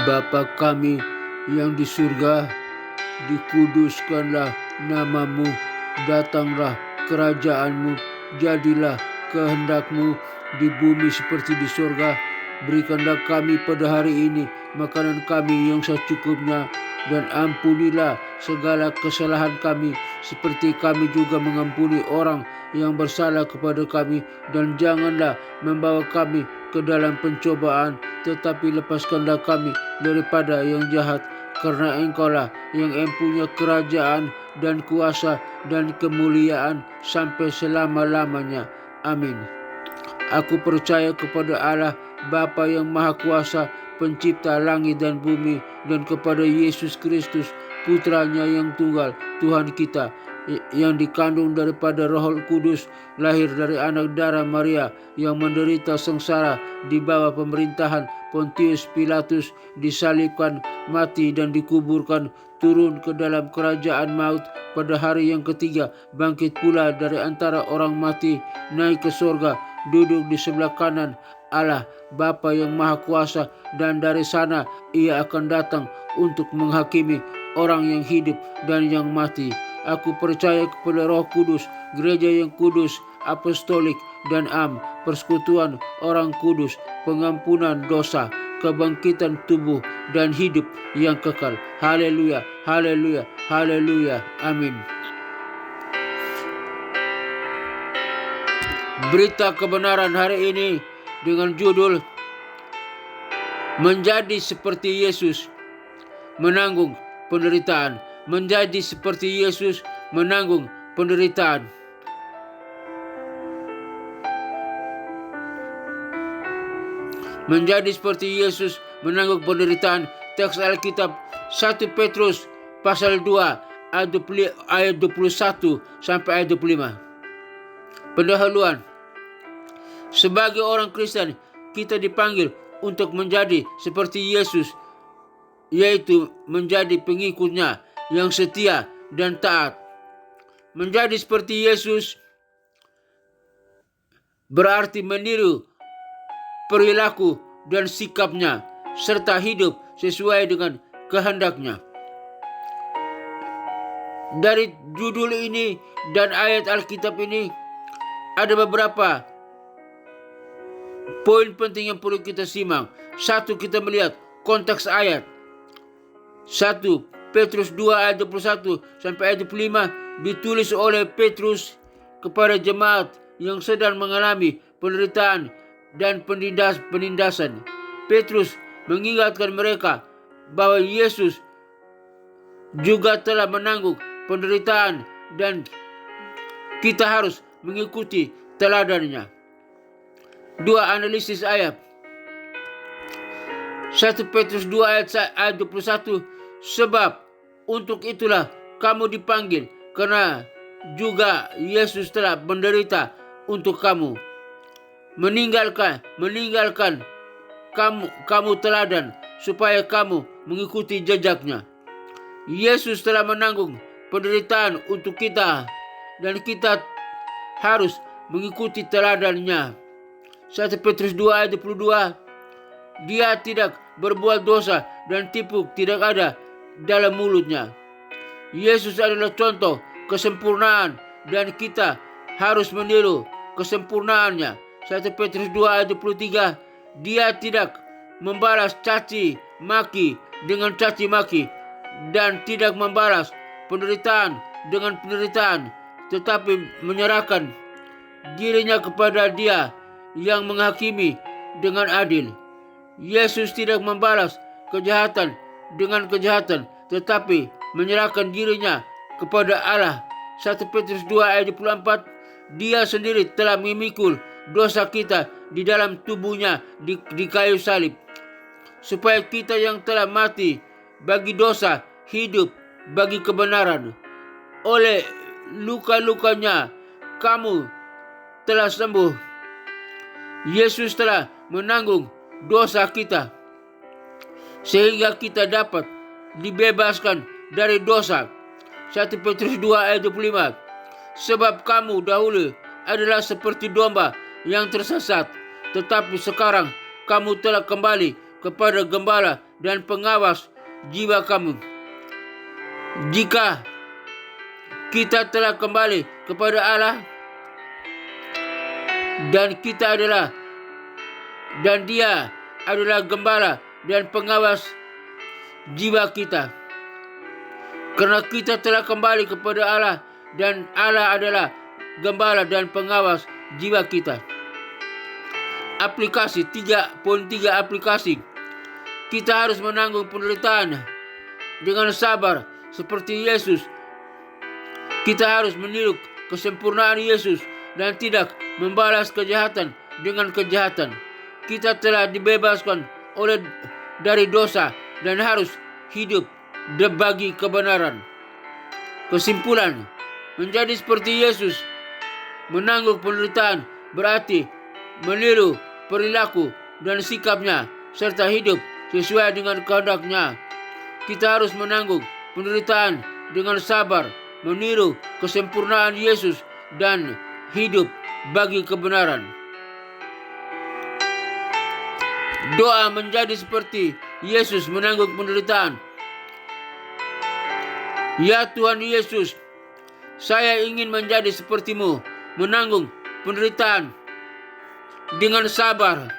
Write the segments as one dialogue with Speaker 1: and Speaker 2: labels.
Speaker 1: Bapa kami yang di surga, dikuduskanlah namamu, datanglah kerajaanmu, jadilah kehendakmu di bumi seperti di surga. Berikanlah kami pada hari ini makanan kami yang secukupnya, dan ampunilah segala kesalahan kami seperti kami juga mengampuni orang yang bersalah kepada kami, dan janganlah membawa kami ke dalam pencobaan, tetapi lepaskanlah kami daripada yang jahat, karena Engkaulah yang mempunyai kerajaan dan kuasa dan kemuliaan sampai selama-lamanya. Amin. Aku percaya kepada Allah Bapa yang Maha Kuasa, pencipta langit dan bumi, dan kepada Yesus Kristus, Putranya yang tunggal, Tuhan kita, yang dikandung daripada Roh Kudus, lahir dari anak darah Maria, yang menderita sengsara di bawah pemerintahan Pontius Pilatus, disalibkan, mati dan dikuburkan, turun ke dalam kerajaan maut, pada hari yang ketiga bangkit pula dari antara orang mati, naik ke surga, duduk di sebelah kanan Allah Bapa yang Maha Kuasa, dan dari sana Ia akan datang untuk menghakimi orang yang hidup dan yang mati. Aku percaya kepada Roh Kudus, gereja yang kudus, apostolik dan persekutuan orang kudus, pengampunan dosa, kebangkitan tubuh dan hidup yang kekal. Haleluya, haleluya, haleluya. Amin. Berita kebenaran hari ini dengan judul Menjadi seperti Yesus menanggung penderitaan. Menjadi seperti Yesus menanggung penderitaan. Menjadi seperti Yesus menanggung penderitaan. Teks Alkitab 1 Petrus pasal 2 ayat 21 sampai ayat 25. Pendahuluan. Sebagai orang Kristen, kita dipanggil untuk menjadi seperti Yesus, yaitu menjadi pengikutnya yang setia dan taat. Menjadi seperti Yesus berarti meniru perilaku dan sikapnya, serta hidup sesuai dengan kehendaknya. Dari judul ini dan ayat Alkitab ini ada beberapa poin penting yang perlu kita simak. Satu, kita melihat konteks ayat. 1 Petrus 2 ayat 21 sampai ayat 25 ditulis oleh Petrus kepada jemaat yang sedang mengalami penderitaan dan penindasan. Petrus mengingatkan mereka bahwa Yesus juga telah menanggung penderitaan dan kita harus mengikuti teladannya. 2. Analisis ayat. 1 Petrus 2 ayat 21. Sebab untuk itulah kamu dipanggil, karena juga Yesus telah menderita untuk kamu, meninggalkan kamu teladan supaya kamu mengikuti jejaknya. Yesus telah menanggung penderitaan untuk kita, dan kita harus mengikuti teladannya. 1 Petrus 2 ayat 22. Dia tidak berbuat dosa dan tipu tidak ada dalam mulutnya. Yesus adalah contoh kesempurnaan dan kita harus meniru kesempurnaannya. 1 Petrus 2 ayat 23. Dia tidak membalas caci maki dengan caci maki dan tidak membalas penderitaan dengan penderitaan, tetapi menyerahkan dirinya kepada Dia yang menghakimi dengan adil. Yesus tidak membalas kejahatan dengan kejahatan, tetapi menyerahkan dirinya kepada Allah. 1 Petrus 2 ayat 24. Dia sendiri telah memikul dosa kita di dalam tubuhnya di kayu salib, supaya kita yang telah mati bagi dosa hidup bagi kebenaran. Oleh luka-lukanya kamu telah sembuh. Yesus telah menanggung dosa kita sehingga kita dapat dibebaskan dari dosa. 1 Petrus 2 ayat 25. Sebab kamu dahulu adalah seperti domba yang tersesat, tetapi sekarang kamu telah kembali kepada gembala dan pengawas jiwa kamu. Jika kita telah kembali kepada Allah dan Dia adalah gembala dan pengawas jiwa kita. Karena kita telah kembali kepada Allah dan Allah adalah gembala dan pengawas jiwa kita. Aplikasi 3.3 aplikasi. Kita harus menanggung penderitaan dengan sabar seperti Yesus. Kita harus meniru kesempurnaan Yesus dan tidak membalas kejahatan dengan kejahatan. Kita telah dibebaskan dari dosa dan harus hidup bagi kebenaran. Kesimpulan, menjadi seperti Yesus, menanggung penderitaan berarti meniru perilaku dan sikapnya serta hidup sesuai dengan kehendak-Nya. Kita harus menanggung penderitaan dengan sabar, meniru kesempurnaan Yesus dan hidup bagi kebenaran. Doa menjadi seperti Yesus menanggung penderitaan. Ya Tuhan Yesus, saya ingin menjadi seperti-Mu, menanggung penderitaan dengan sabar.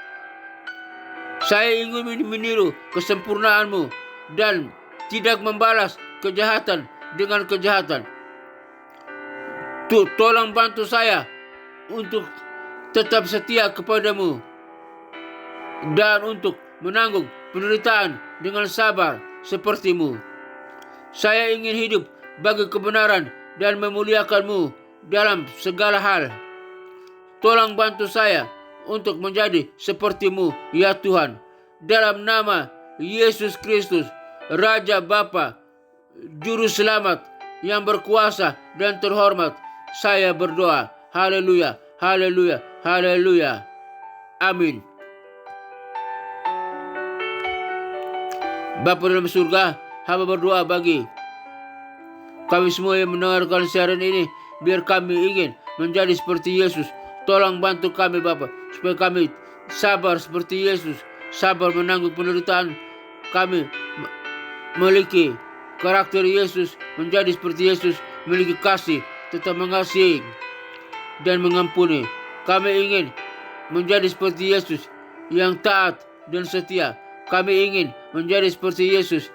Speaker 1: Saya ingin meniru kesempurnaan-Mu dan tidak membalas kejahatan dengan kejahatan. Tolong bantu saya untuk tetap setia kepada-Mu dan untuk menanggung penderitaan dengan sabar seperti-Mu. Saya ingin hidup bagi kebenaran dan memuliakan-Mu dalam segala hal. Tolong bantu saya untuk menjadi seperti-Mu, ya Tuhan. Dalam nama Yesus Kristus, Raja Bapa, Juru Selamat yang berkuasa dan terhormat, saya berdoa. Haleluya, haleluya, haleluya. Amin. Bapa dalam surga, hamba berdoa bagi kami semua yang mendengarkan siaran ini, biar kami ingin menjadi seperti Yesus. Tolong bantu kami Bapa, supaya kami sabar seperti Yesus, sabar menanggung penderitaan. Kami memiliki karakter Yesus, menjadi seperti Yesus, memiliki kasih, tetap mengasihi dan mengampuni. Kami ingin menjadi seperti Yesus yang taat dan setia. Kami ingin menjadi seperti Yesus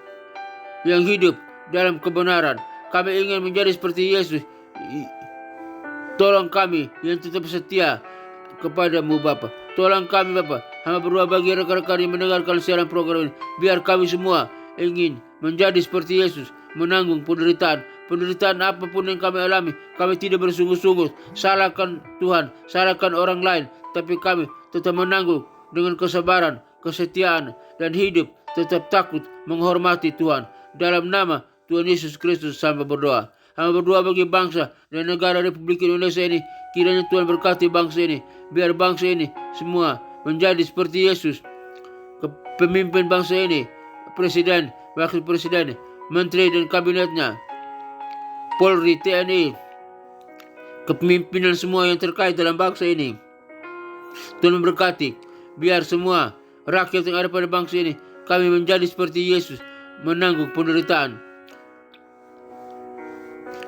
Speaker 1: yang hidup dalam kebenaran. Kami ingin menjadi seperti Yesus. Tolong kami yang tetap setia kepada-Mu Bapa. Tolong kami Bapa. Hamba berdoa bagi rekan-rekan yang mendengarkan siaran program ini. Biar kami semua ingin menjadi seperti Yesus, menanggung penderitaan. Penderitaan apapun yang kami alami, kami tidak bersungguh-sungguh salahkan Tuhan, salahkan orang lain. Tapi kami tetap menanggung dengan kesabaran, kesetiaan, dan hidup tetap takut menghormati Tuhan. Dalam nama Tuhan Yesus Kristus hamba berdoa. Hamba berdoa bagi bangsa dan negara Republik Indonesia ini. Kiranya Tuhan berkati bangsa ini. Biar bangsa ini semua menjadi seperti Yesus. Pemimpin bangsa ini, Presiden, Wakil Presiden, Menteri dan Kabinetnya, Polri, TNI, kepemimpinan semua yang terkait dalam bangsa ini. Tuhan memberkati. Biar semua rakyat yang ada pada bangsa ini, kami menjadi seperti Yesus, menanggung penderitaan.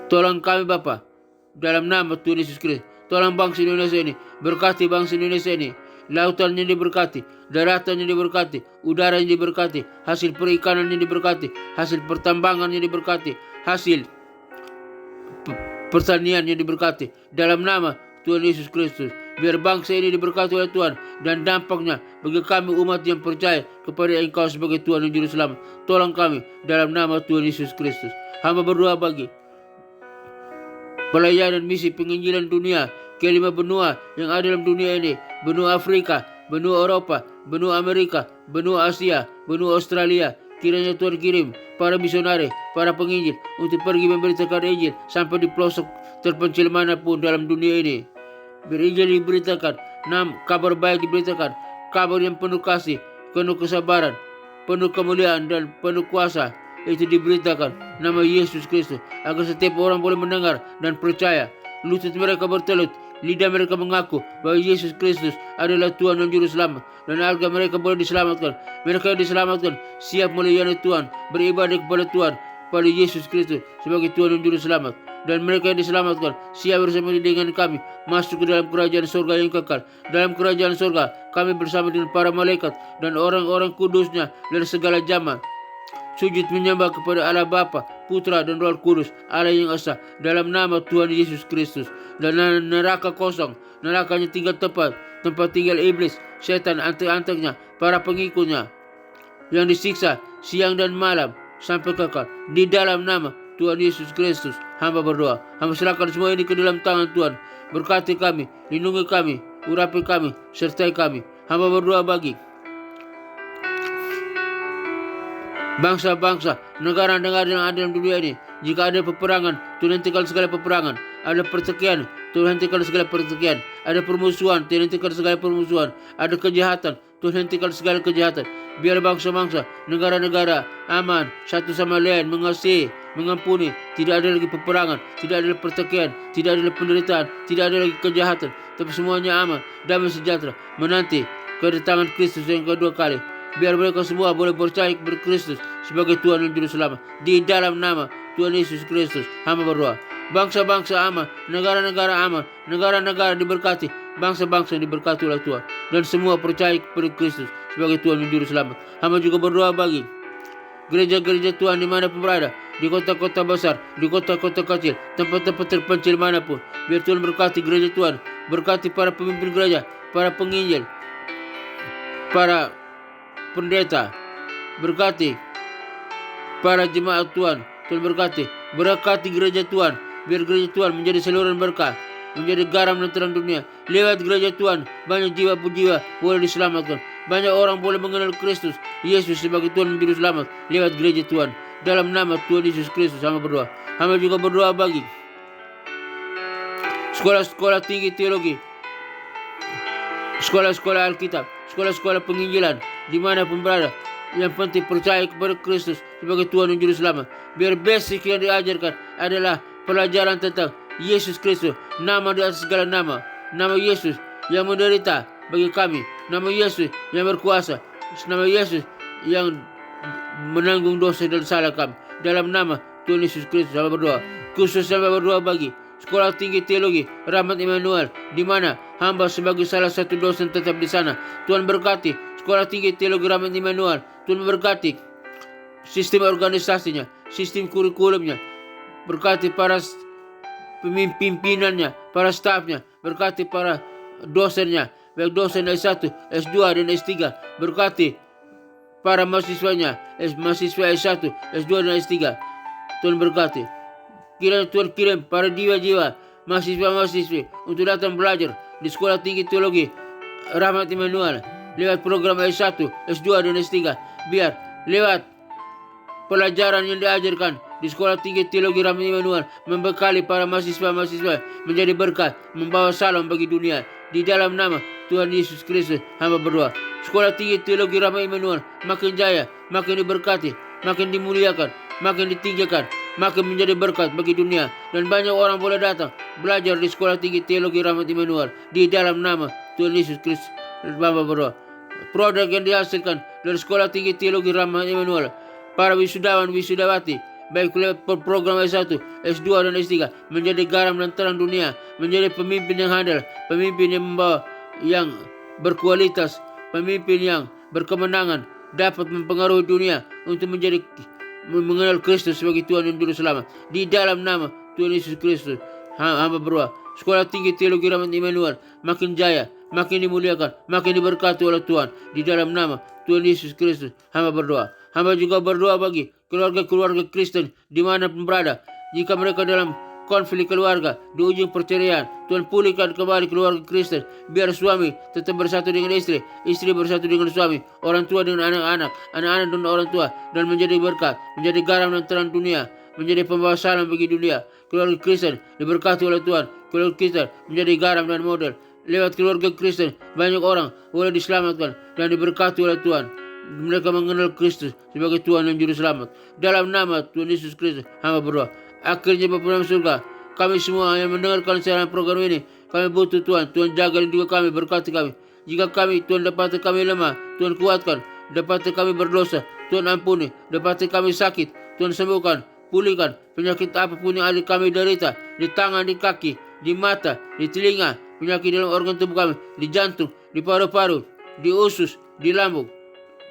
Speaker 1: Tolong kami Bapa, dalam nama Tuhan Yesus Kristus. Tolong bangsa Indonesia ini, berkati bangsa Indonesia ini. Lautannya diberkati, daratannya diberkati, udaranya diberkati, hasil perikanannya diberkati, hasil pertambangannya diberkati, hasil pertaniannya diberkati. Dalam nama Tuhan Yesus Kristus, biar bangsa ini diberkati oleh Tuhan dan dampaknya bagi kami umat yang percaya kepada Engkau sebagai Tuhan dan Juru Selamat. Tolong kami dalam nama Tuhan Yesus Kristus. Hamba berdoa bagi pelayanan misi penginjilan dunia ke 5 benua yang ada dalam dunia ini. Benua Afrika, benua Eropa, benua Amerika, benua Asia, benua Australia. Kiranya Tuhan kirim para misionari, para penginjil untuk pergi memberitakan Injil sampai di pelosok terpencil manapun dalam dunia ini. Biar Injil diberitakan, kabar baik diberitakan, kabar yang penuh kasih, penuh kesabaran, penuh kemuliaan dan penuh kuasa itu diberitakan nama Yesus Kristus, agar setiap orang boleh mendengar dan percaya lutut mereka bertelut, lidah mereka mengaku bahwa Yesus Kristus adalah Tuhan dan Juru Selamat, dan agar mereka boleh diselamatkan. Mereka yang diselamatkan siap melayani Tuhan, beribadah kepada Tuhan, pada Yesus Kristus sebagai Tuhan dan Juru Selamat. Dan mereka yang diselamatkan siap bersama dengan kami masuk ke dalam kerajaan surga yang kekal. Dalam kerajaan surga kami bersama dengan para malaikat dan orang-orang kudusnya dari segala zaman, sujud menyembah kepada Allah Bapa, Putra dan Roh Kudus, Allah yang esa, dalam nama Tuhan Yesus Kristus. Dan neraka kosong, nerakanya tinggal tempat tinggal iblis, setan, antek-anteknya, para pengikutnya yang disiksa siang dan malam sampai kekal. Di dalam nama Tuhan Yesus Kristus hamba berdoa. Hamba serahkan semua ini ke dalam tangan Tuhan. Berkati kami, lindungi kami, urapi kami, sertai kami. Hamba berdoa bagi bangsa-bangsa, negara-negara yang ada dalam dunia ini. Jika ada peperangan, Tuhan hentikan segala peperangan. Ada pertikaian, Tuhan hentikan segala pertikaian. Ada permusuhan, Tuhan hentikan segala permusuhan. Ada kejahatan, Tuhan hentikan segala kejahatan. Biar bangsa-bangsa, negara-negara aman, satu sama lain, mengasihi, mengampuni. Tidak ada lagi peperangan, tidak ada lagi pertikaian, tidak ada lagi penderitaan, tidak ada lagi kejahatan, tapi semuanya aman, damai sejahtera, menanti kedatangan Kristus yang kedua kali. Biar mereka semua boleh percaya kepada Kristus sebagai Tuhan dan Juru Selamat. Di dalam nama Tuhan Yesus Kristus hamba berdoa. Bangsa-bangsa aman, negara-negara aman, negara-negara diberkati, bangsa-bangsa diberkati oleh Tuhan, dan semua percaya kepada Kristus sebagai Tuhan dan Juru Selamat. Hamba juga berdoa bagi gereja-gereja Tuhan dimanapun berada, di kota-kota besar, di kota-kota kecil, tempat-tempat terpencil manapun. Biar Tuhan berkati gereja Tuhan, berkati para pemimpin gereja, para penginjil, para pendeta, berkati para jemaat Tuhan. Tuhan berkati gereja Tuhan, biar gereja Tuhan menjadi saluran berkah, menjadi garam dan terang dunia. Lewat gereja Tuhan banyak jiwa-jiwa boleh diselamatkan, banyak orang boleh mengenal Kristus Yesus sebagai Tuhan dan Juru Selamat lewat gereja Tuhan. Dalam nama Tuhan Yesus Kristus hamba berdoa. Hamba juga berdoa bagi sekolah-sekolah tinggi teologi, sekolah-sekolah Alkitab, sekolah-sekolah penginjilan dimanapun berada. Yang penting percaya kepada Kristus sebagai Tuhan dan Juru Selamat. Biar basic yang diajarkan adalah pelajaran tentang Yesus Kristus, nama di atas segala nama, nama Yesus yang menderita bagi kami, nama Yesus yang berkuasa, nama Yesus yang menanggung dosa dan salah kami. Dalam nama Tuhan Yesus Kristus hamba berdoa. Khusus hamba berdoa bagi sekolah tinggi teologi Rahmat Immanuel, di mana hamba sebagai salah satu dosen tetap di sana. Tuhan berkati sekolah tinggi teologi Rahmat Immanuel. Tuhan berkati sistem organisasinya, sistem kurikulumnya, berkati para pimpinannya, para stafnya, berkati para dosennya, baik dosen S1, S2 dan S3, berkati para mahasiswanya, mahasiswa S1, S2 dan S3. Tuhan berkati. Tuhan kirim para jiwa-jiwa, mahasiswa-mahasiswi untuk datang belajar di sekolah tinggi teologi Rahmat Immanuel lewat program S1, S2 dan S3. Biar lewat pelajaran yang diajarkan di sekolah tinggi teologi Rahmat Immanuel membekali para mahasiswa-mahasiswa menjadi berkat, membawa salam bagi dunia. Di dalam nama Tuhan Yesus Kristus hamba berdoa. Sekolah tinggi teologi Rahmat Immanuel makin jaya, makin diberkati, makin dimuliakan, makin ditinggikan, makin menjadi berkat bagi dunia, dan banyak orang boleh datang belajar di sekolah tinggi teologi Rahmat Immanuel. Di dalam nama Tuhan Yesus Kristus hamba berdoa. Produk yang dihasilkan dari sekolah tinggi teologi Rahmat Immanuel, para wisudawan wisudawati baik lewat program S1, S2 dan S3 menjadi garam dan terang dunia, menjadi pemimpin yang handal, pemimpin yang membawa, yang berkualitas, pemimpin yang berkemenangan, dapat mempengaruhi dunia untuk menjadi mengenal Kristus sebagai Tuhan dan Juru Selamat. Di dalam nama Tuhan Yesus Kristus hamba berdoa. Sekolah tinggi teologi Rahmat Immanuel makin jaya, makin dimuliakan, makin diberkati oleh Tuhan. Di dalam nama Tuhan Yesus Kristus hamba berdoa. Hamba juga berdoa bagi keluarga-keluarga Kristen dimanapun berada. Jika mereka dalam konflik keluarga, di ujung perceraian, Tuhan pulihkan kembali keluarga Kristen. Biar suami tetap bersatu dengan istri, istri bersatu dengan suami, orang tua dengan anak-anak, anak-anak dengan orang tua, dan menjadi berkat, menjadi garam dan terang dunia, menjadi pembawa salam bagi dunia. Keluarga Kristen diberkati oleh Tuhan. Keluarga Kristen menjadi garam dan model. Lewat keluarga Kristen banyak orang boleh diselamatkan dan diberkati oleh Tuhan. Mereka mengenal Kristus sebagai Tuhan dan Juru Selamat. Dalam nama Tuhan Yesus Kristus hamba berdoa. Akhirnya Bapa dalam surga, kami semua yang mendengarkan siaran program ini, kami butuh Tuhan. Tuhan jaga lindungi kami, berkati kami. Jika kami, Tuhan, dapati kami lemah, Tuhan kuatkan. Dapati kami berdosa, Tuhan ampuni. Dapati kami sakit, Tuhan sembuhkan, pulihkan. Penyakit apapun yang ada kami derita, di tangan, di kaki, di mata, di telinga, penyakit dalam organ tubuh kami, di jantung, di paru-paru, di usus, di lambung,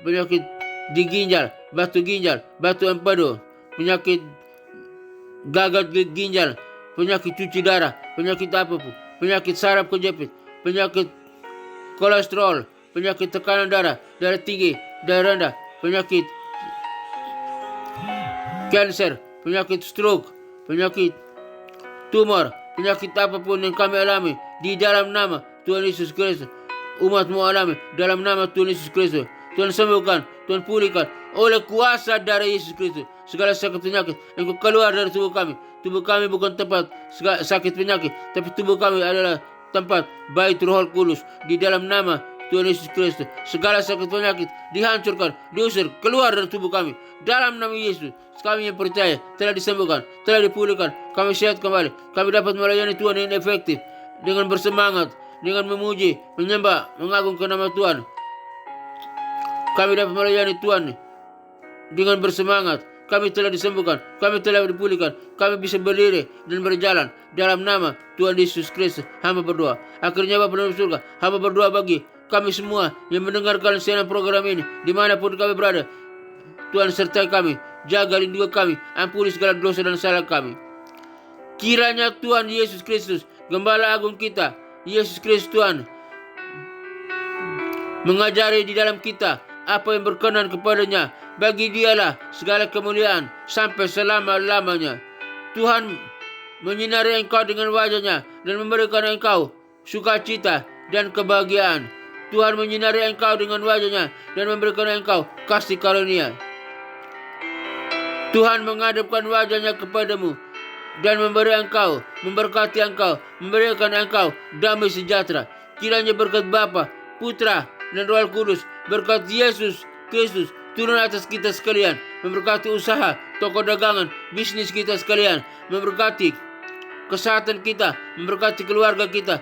Speaker 1: penyakit di ginjal, batu empedu, penyakit gagal ginjal, penyakit cuci darah, penyakit apapun, penyakit saraf kejepit, penyakit kolesterol, penyakit tekanan darah, darah tinggi, darah rendah, penyakit kanker, penyakit stroke, penyakit tumor, penyakit apapun yang kami alami, di dalam nama Tuhan Yesus Kristus, umat-Mu alami dalam nama Tuhan Yesus Kristus. Tuhan sembuhkan, Tuhan pulihkan oleh kuasa darah Yesus Kristus. Segala sakit penyakit yang keluar dari tubuh kami. Tubuh kami bukan tempat sakit penyakit, tapi tubuh kami adalah tempat bait Roh Kudus. Di dalam nama Tuhan Yesus Kristus, segala sakit penyakit dihancurkan, diusir keluar dari tubuh kami. Dalam nama Yesus, kami yang percaya telah disembuhkan, telah dipulihkan. Kami sehat kembali. Kami dapat melayani Tuhan yang efektif, dengan bersemangat, dengan memuji, menyembah, mengagungkan nama Tuhan. Kami dapat melayani Tuhan dengan bersemangat. Kami telah disembuhkan, kami telah dipulihkan, kami bisa berdiri dan berjalan dalam nama Tuhan Yesus Kristus. Hamba berdoa. Akhirnya Bapa dalam surga, hamba berdoa bagi kami semua yang mendengarkan siaran program ini, dimanapun kami berada. Tuhan sertai kami, jaga lindungi kami, ampuni segala dosa dan salah kami. Kiranya Tuhan Yesus Kristus, Gembala Agung kita, Yesus Kristus Tuhan, mengajari di dalam kita apa yang berkenan kepadanya. Bagi Dialah segala kemuliaan sampai selama-lamanya. Tuhan menyinari engkau dengan wajahnya dan memberikan engkau sukacita dan kebahagiaan. Tuhan menyinari engkau dengan wajahnya dan memberikan engkau kasih karunia. Tuhan menghadapkan wajahnya kepadamu dan memberkati engkau, memberikan engkau damai sejahtera. Kiranya berkat Bapa, Putra, dan Roh Kudus, berkat Yesus Kristus turun atas kita sekalian, memberkati usaha, toko dagangan, bisnis kita sekalian, memberkati kesehatan kita, memberkati keluarga kita,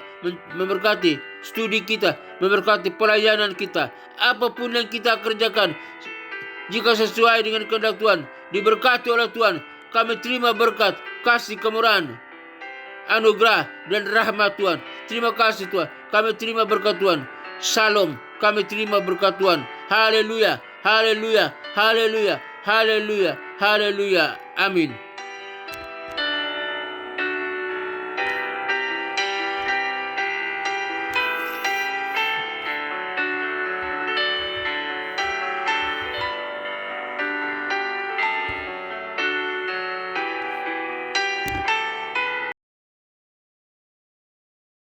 Speaker 1: memberkati studi kita, memberkati pelayanan kita. Apapun yang kita kerjakan, jika sesuai dengan kehendak Tuhan, diberkati oleh Tuhan. Kami terima berkat, kasih kemurahan, anugerah dan rahmat Tuhan. Terima kasih Tuhan. Kami terima berkat Tuhan. Shalom. Kami terima berkat Tuhan. Haleluya. Haleluya. Haleluya. Haleluya. Haleluya. Amin.